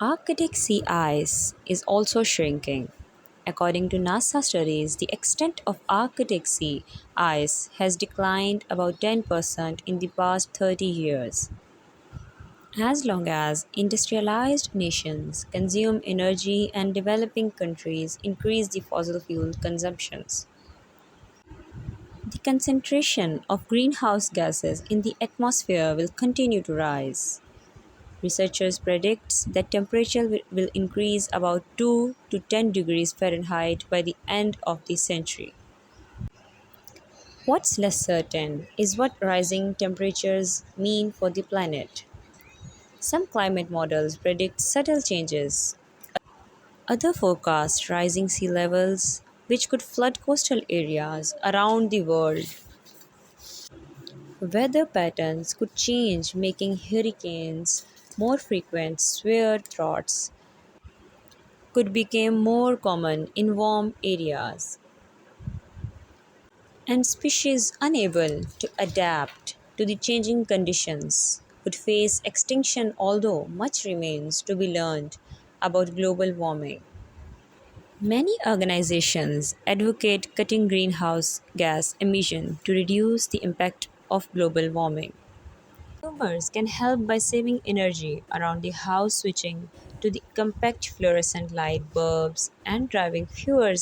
Arctic sea ice is also shrinking. According to NASA studies, the extent of Arctic sea ice has declined about 10% in the past 30 years. As long as industrialized nations consume energy and developing countries increase the fossil fuel consumptions, the concentration of greenhouse gases in the atmosphere will continue to rise. Researchers predict that temperature will increase about 2 to 10 degrees Fahrenheit by the end of the century. What's less certain is what rising temperatures mean for the planet. Some climate models predict subtle changes. Other forecast rising sea levels, which could flood coastal areas around the world. Weather patterns could change, making hurricanes more frequent, severe droughts could become more common in warm areas, and species unable to adapt to the changing conditions could face extinction, although much remains to be learned about global warming. Many organizations advocate cutting greenhouse gas emission to reduce the impact of global warming. Consumers can help by saving energy around the house, switching to the compact fluorescent light bulbs and driving fewer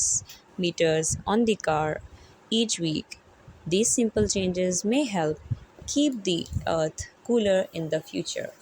meters on the car each week. These simple changes may help keep the earth cooler in the future.